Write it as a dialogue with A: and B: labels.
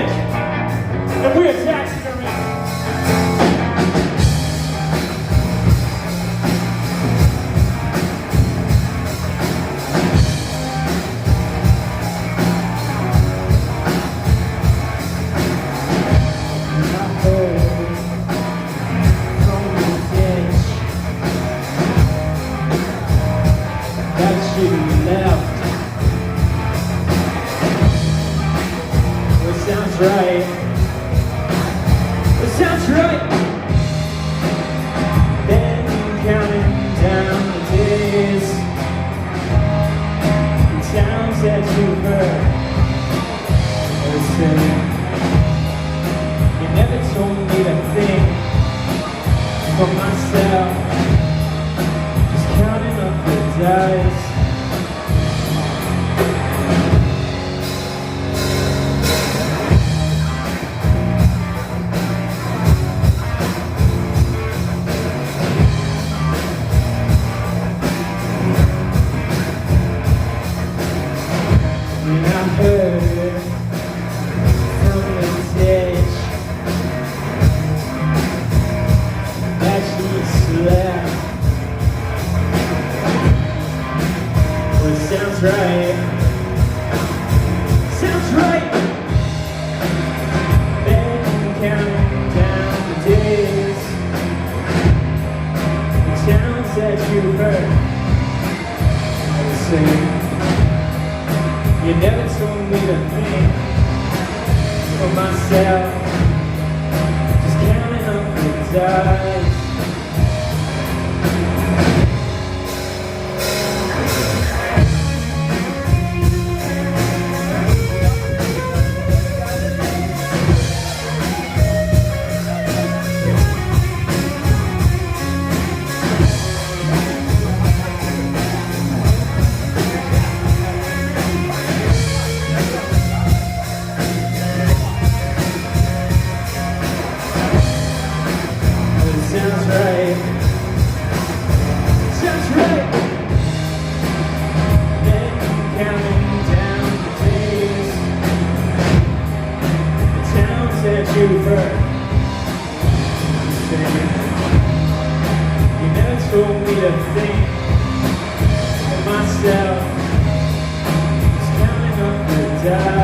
A: Mitch, and we are Taxidermy. She left. Well, it sounds right. It sounds right. Then counting down the days, the towns that you've heard. Listen, you never told me to think for myself. Just counting up the dice. And I heard from the ditch that she slept. Well, it sounds right. Sounds right. Then counting down the days, the towns that you've heard. Listen. You never told me to think for myself, just counting up the dice. Sounds right. Sounds right. Then counting down the days, the towns that you've heard. You never told me to think of myself, just counting up the dice.